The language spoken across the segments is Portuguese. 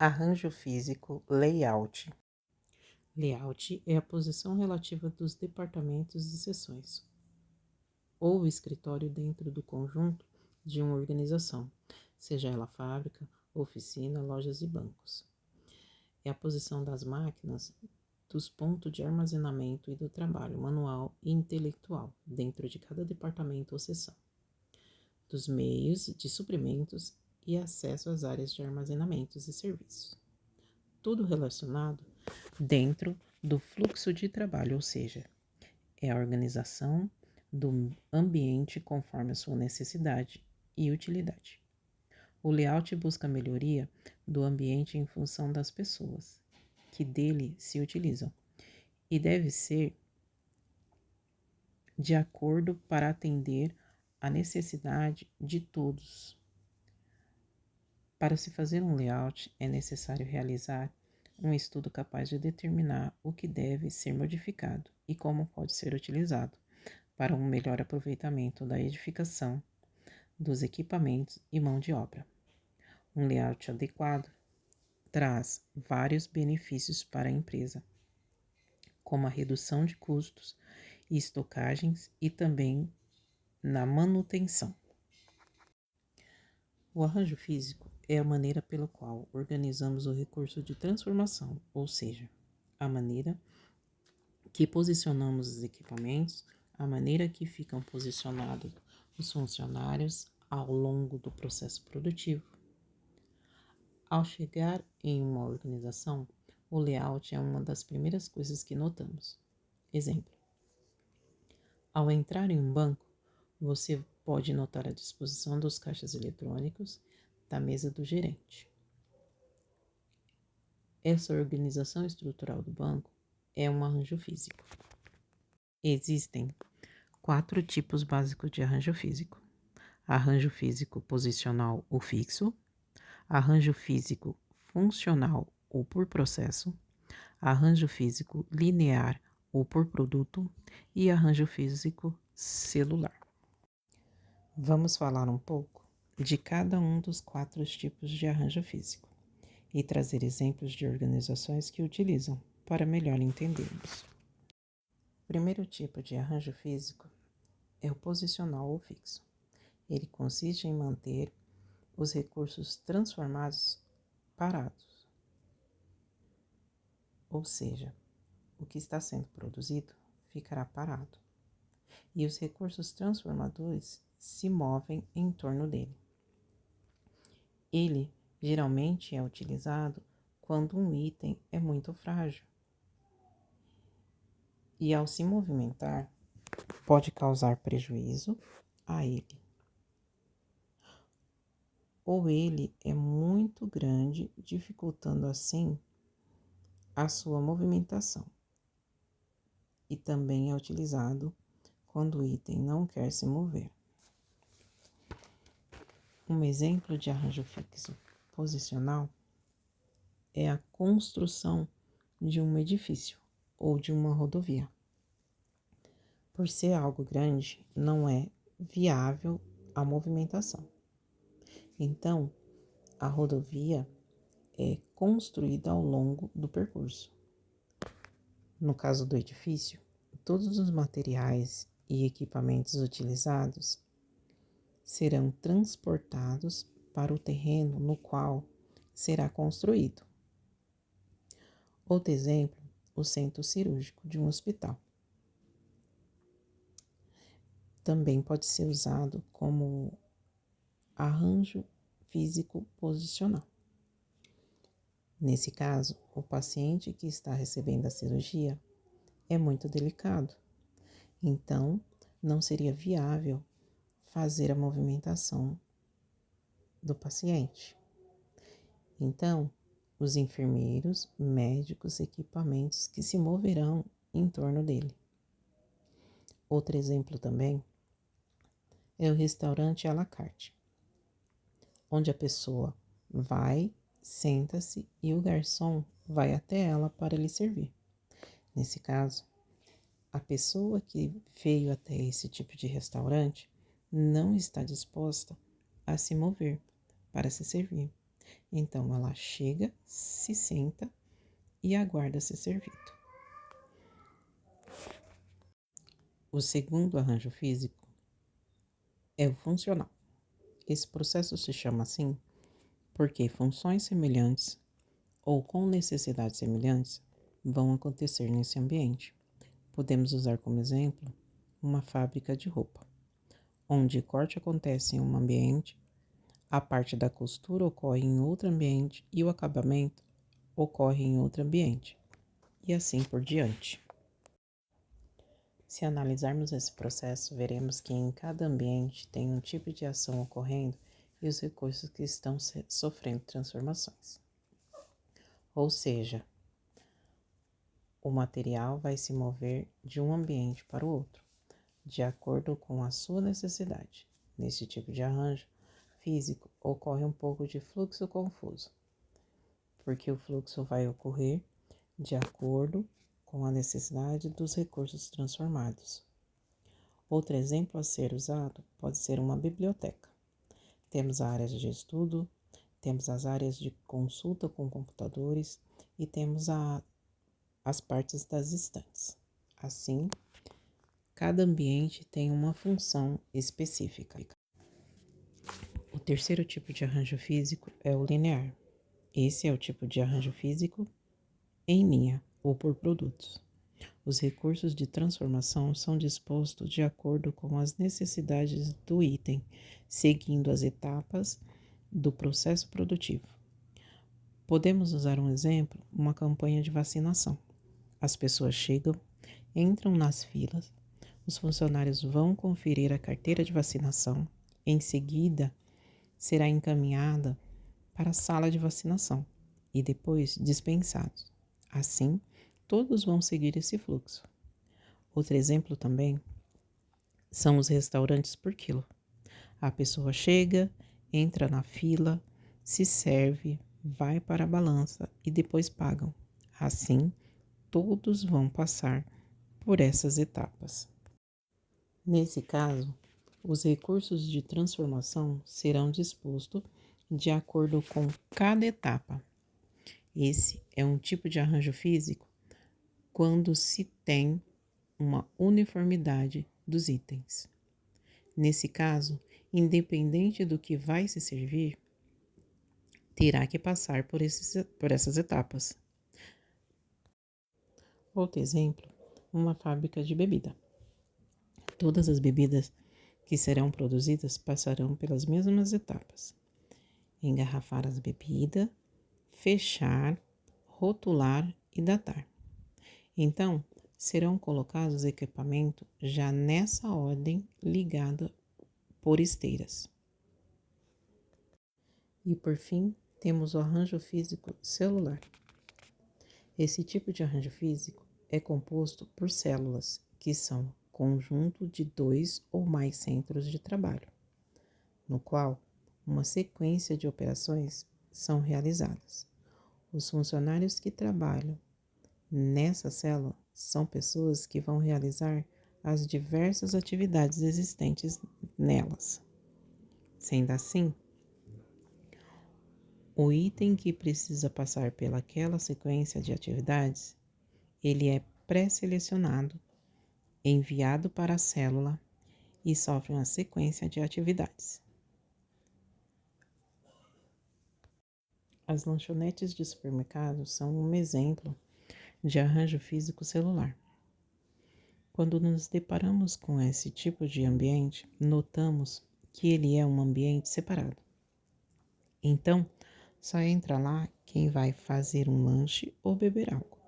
Arranjo físico, layout. Layout é a posição relativa dos departamentos e seções, ou escritório dentro do conjunto de uma organização, seja ela fábrica, oficina, lojas e bancos. É a posição das máquinas, dos pontos de armazenamento e do trabalho manual e intelectual dentro de cada departamento ou seção, dos meios de suprimentos e acesso às áreas de armazenamentos e serviços. Tudo relacionado dentro do fluxo de trabalho, ou seja, é a organização do ambiente conforme a sua necessidade e utilidade. O layout busca a melhoria do ambiente em função das pessoas que dele se utilizam e deve ser de acordo para atender à necessidade de todos. Para se fazer um layout, é necessário realizar um estudo capaz de determinar o que deve ser modificado e como pode ser utilizado para um melhor aproveitamento da edificação, dos equipamentos e mão de obra. Um layout adequado traz vários benefícios para a empresa, como a redução de custos e estocagens e também na manutenção. O arranjo físico é a maneira pela qual organizamos o recurso de transformação, ou seja, a maneira que posicionamos os equipamentos, a maneira que ficam posicionados os funcionários ao longo do processo produtivo. Ao chegar em uma organização, o layout é uma das primeiras coisas que notamos. Exemplo: ao entrar em um banco, você pode notar a disposição dos caixas eletrônicos, da mesa do gerente. Essa organização estrutural do banco é um arranjo físico. Existem 4 tipos básicos de arranjo físico: arranjo físico posicional ou fixo, arranjo físico funcional ou por processo, arranjo físico linear ou por produto e arranjo físico celular. Vamos falar um pouco de cada um dos 4 tipos de arranjo físico e trazer exemplos de organizações que utilizam para melhor entendermos. O primeiro tipo de arranjo físico é o posicional ou fixo. Ele consiste em manter os recursos transformados parados, ou seja, o que está sendo produzido ficará parado e os recursos transformadores se movem em torno dele. Ele geralmente é utilizado quando um item é muito frágil e, ao se movimentar, pode causar prejuízo a ele. Ou ele é muito grande, dificultando assim a sua movimentação. E também é utilizado quando o item não quer se mover. Um exemplo de arranjo fixo posicional é a construção de um edifício ou de uma rodovia. Por ser algo grande, não é viável a movimentação. Então, a rodovia é construída ao longo do percurso. No caso do edifício, todos os materiais e equipamentos utilizados serão transportados para o terreno no qual será construído. Outro exemplo, o centro cirúrgico de um hospital. Também pode ser usado como arranjo físico posicional. Nesse caso, o paciente que está recebendo a cirurgia é muito delicado, então não seria viável fazer a movimentação do paciente. Então, os enfermeiros, médicos, equipamentos que se moverão em torno dele. Outro exemplo também é o restaurante à la carte, onde a pessoa vai, senta-se e o garçom vai até ela para lhe servir. Nesse caso, a pessoa que veio até esse tipo de restaurante não está disposta a se mover para se servir. Então, ela chega, se senta e aguarda ser servido. O segundo arranjo físico é o funcional. Esse processo se chama assim porque funções semelhantes ou com necessidades semelhantes vão acontecer nesse ambiente. Podemos usar como exemplo uma fábrica de roupa, onde o corte acontece em um ambiente, a parte da costura ocorre em outro ambiente e o acabamento ocorre em outro ambiente, e assim por diante. Se analisarmos esse processo, veremos que em cada ambiente tem um tipo de ação ocorrendo e os recursos que estão sofrendo transformações. Ou seja, o material vai se mover de um ambiente para o outro, de acordo com a sua necessidade. Nesse tipo de arranjo físico, ocorre um pouco de fluxo confuso, porque o fluxo vai ocorrer de acordo com a necessidade dos recursos transformados. Outro exemplo a ser usado pode ser uma biblioteca. Temos áreas de estudo, temos as áreas de consulta com computadores e temos as partes das estantes. Assim, cada ambiente tem uma função específica. O terceiro tipo de arranjo físico é o linear. Esse é o tipo de arranjo físico em linha ou por produtos. Os recursos de transformação são dispostos de acordo com as necessidades do item, seguindo as etapas do processo produtivo. Podemos usar um exemplo, uma campanha de vacinação. As pessoas chegam, entram nas filas, os funcionários vão conferir a carteira de vacinação, em seguida será encaminhada para a sala de vacinação e depois dispensados. Assim, todos vão seguir esse fluxo. Outro exemplo também são os restaurantes por quilo. A pessoa chega, entra na fila, se serve, vai para a balança e depois pagam. Assim, todos vão passar por essas etapas. Nesse caso, os recursos de transformação serão dispostos de acordo com cada etapa. Esse é um tipo de arranjo físico quando se tem uma uniformidade dos itens. Nesse caso, independente do que vai se servir, terá que passar por essas etapas. Outro exemplo, uma fábrica de bebida. Todas as bebidas que serão produzidas passarão pelas mesmas etapas: engarrafar as bebidas, fechar, rotular e datar. Então, serão colocados equipamentos já nessa ordem ligada por esteiras. E por fim, temos o arranjo físico celular. Esse tipo de arranjo físico é composto por células, que são conjunto de 2 ou mais centros de trabalho, no qual uma sequência de operações são realizadas. Os funcionários que trabalham nessa célula são pessoas que vão realizar as diversas atividades existentes nelas. Sendo assim, o item que precisa passar pelaquela sequência de atividades, ele é pré-selecionado, enviado para a célula e sofre uma sequência de atividades. As lanchonetes de supermercado são um exemplo de arranjo físico celular. Quando nos deparamos com esse tipo de ambiente, notamos que ele é um ambiente separado. Então, só entra lá quem vai fazer um lanche ou beber algo.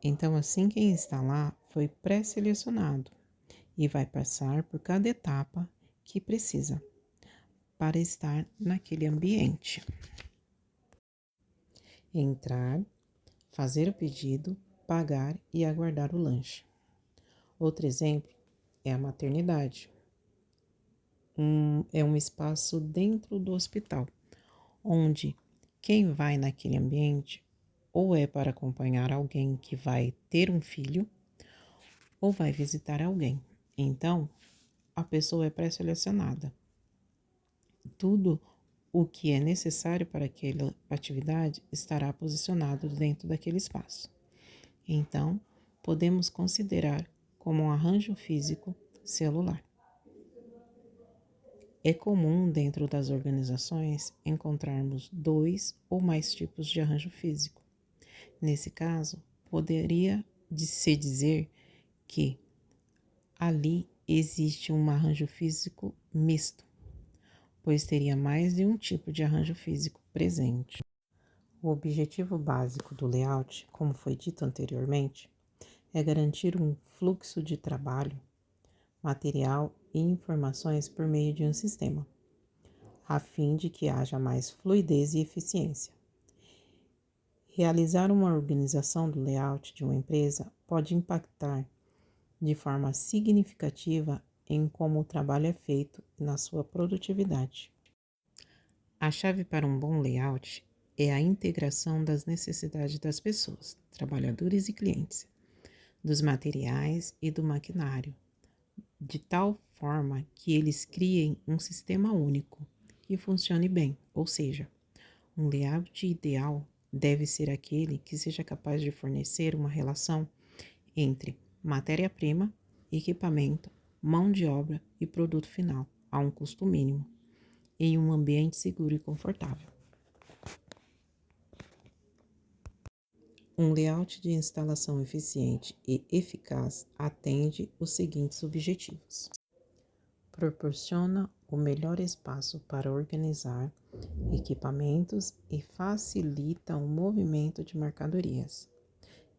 Então, assim, quem está lá foi pré-selecionado e vai passar por cada etapa que precisa para estar naquele ambiente. Entrar, fazer o pedido, pagar e aguardar o lanche. Outro exemplo é a maternidade. É um espaço dentro do hospital, onde quem vai naquele ambiente ou é para acompanhar alguém que vai ter um filho ou vai visitar alguém. Então, a pessoa é pré-selecionada. Tudo o que é necessário para aquela atividade estará posicionado dentro daquele espaço. Então, podemos considerar como um arranjo físico celular. É comum dentro das organizações encontrarmos 2 ou mais tipos de arranjo físico. Nesse caso, poderia se dizer que ali existe um arranjo físico misto, pois teria mais de um tipo de arranjo físico presente. O objetivo básico do layout, como foi dito anteriormente, é garantir um fluxo de trabalho, material e informações por meio de um sistema, a fim de que haja mais fluidez e eficiência. Realizar uma organização do layout de uma empresa pode impactar de forma significativa em como o trabalho é feito e na sua produtividade. A chave para um bom layout é a integração das necessidades das pessoas, trabalhadores e clientes, dos materiais e do maquinário, de tal forma que eles criem um sistema único que funcione bem, ou seja, um layout ideal deve ser aquele que seja capaz de fornecer uma relação entre matéria-prima, equipamento, mão de obra e produto final a um custo mínimo, em um ambiente seguro e confortável. Um layout de instalação eficiente e eficaz atende os seguintes objetivos: proporciona o melhor espaço para organizar equipamentos e facilita o movimento de mercadorias.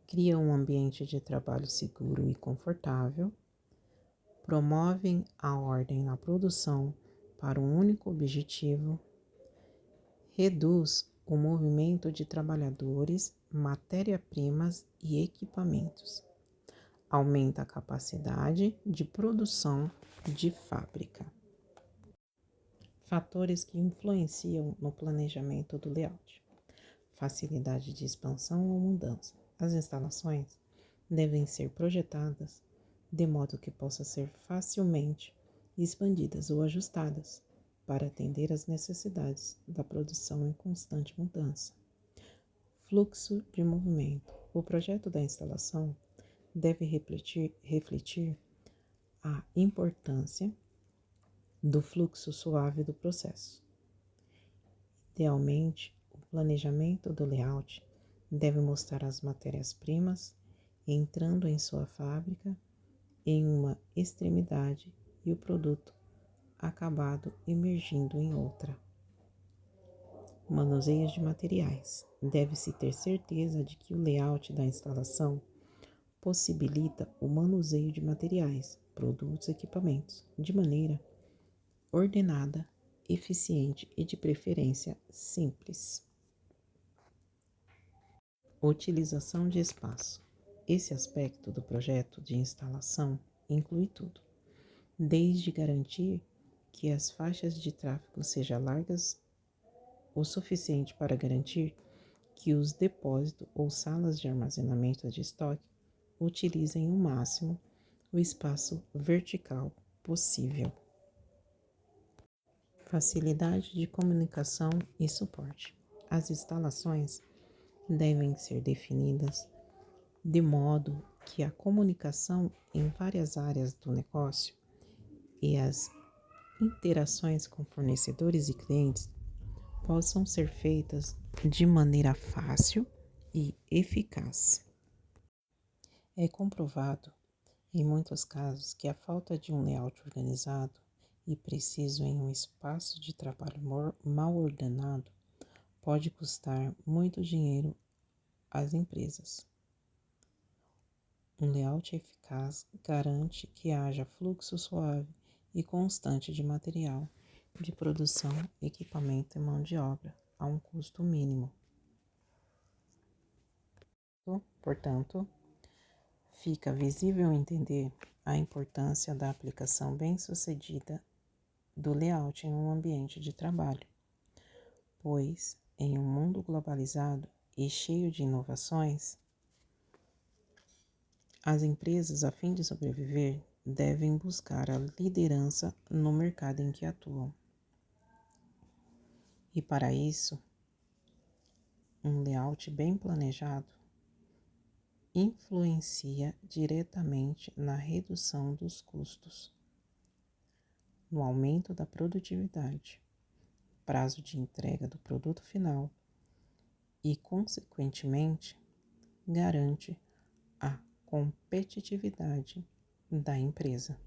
Cria um ambiente de trabalho seguro e confortável. Promovem a ordem na produção para um único objetivo. Reduz o movimento de trabalhadores, matéria-primas e equipamentos. Aumenta a capacidade de produção de fábrica. Fatores que influenciam no planejamento do layout: facilidade de expansão ou mudança. As instalações devem ser projetadas de modo que possam ser facilmente expandidas ou ajustadas para atender às necessidades da produção em constante mudança. Fluxo de movimento. O projeto da instalação deve refletir a importância do fluxo suave do processo. Idealmente, o planejamento do layout deve mostrar as matérias-primas entrando em sua fábrica em uma extremidade e o produto acabado emergindo em outra. Manuseio de materiais. Deve-se ter certeza de que o layout da instalação possibilita o manuseio de materiais, produtos e equipamentos de maneira ordenada, eficiente e de preferência simples. Utilização de espaço. Esse aspecto do projeto de instalação inclui tudo, desde garantir que as faixas de tráfego sejam largas o suficiente para garantir que os depósitos ou salas de armazenamento de estoque utilizem o máximo o espaço vertical possível. Facilidade de comunicação e suporte. As instalações devem ser definidas de modo que a comunicação em várias áreas do negócio e as interações com fornecedores e clientes possam ser feitas de maneira fácil e eficaz. É comprovado, em muitos casos, que a falta de um layout organizado e preciso em um espaço de trabalho mal ordenado pode custar muito dinheiro às empresas. Um layout eficaz garante que haja fluxo suave e constante de material de produção, equipamento e mão de obra a um custo mínimo. Portanto, fica visível entender a importância da aplicação bem-sucedida do layout em um ambiente de trabalho, pois, em um mundo globalizado e cheio de inovações, as empresas, a fim de sobreviver, devem buscar a liderança no mercado em que atuam. E para isso, um layout bem planejado influencia diretamente na redução dos custos, no aumento da produtividade, prazo de entrega do produto final e, consequentemente, garante a competitividade da empresa.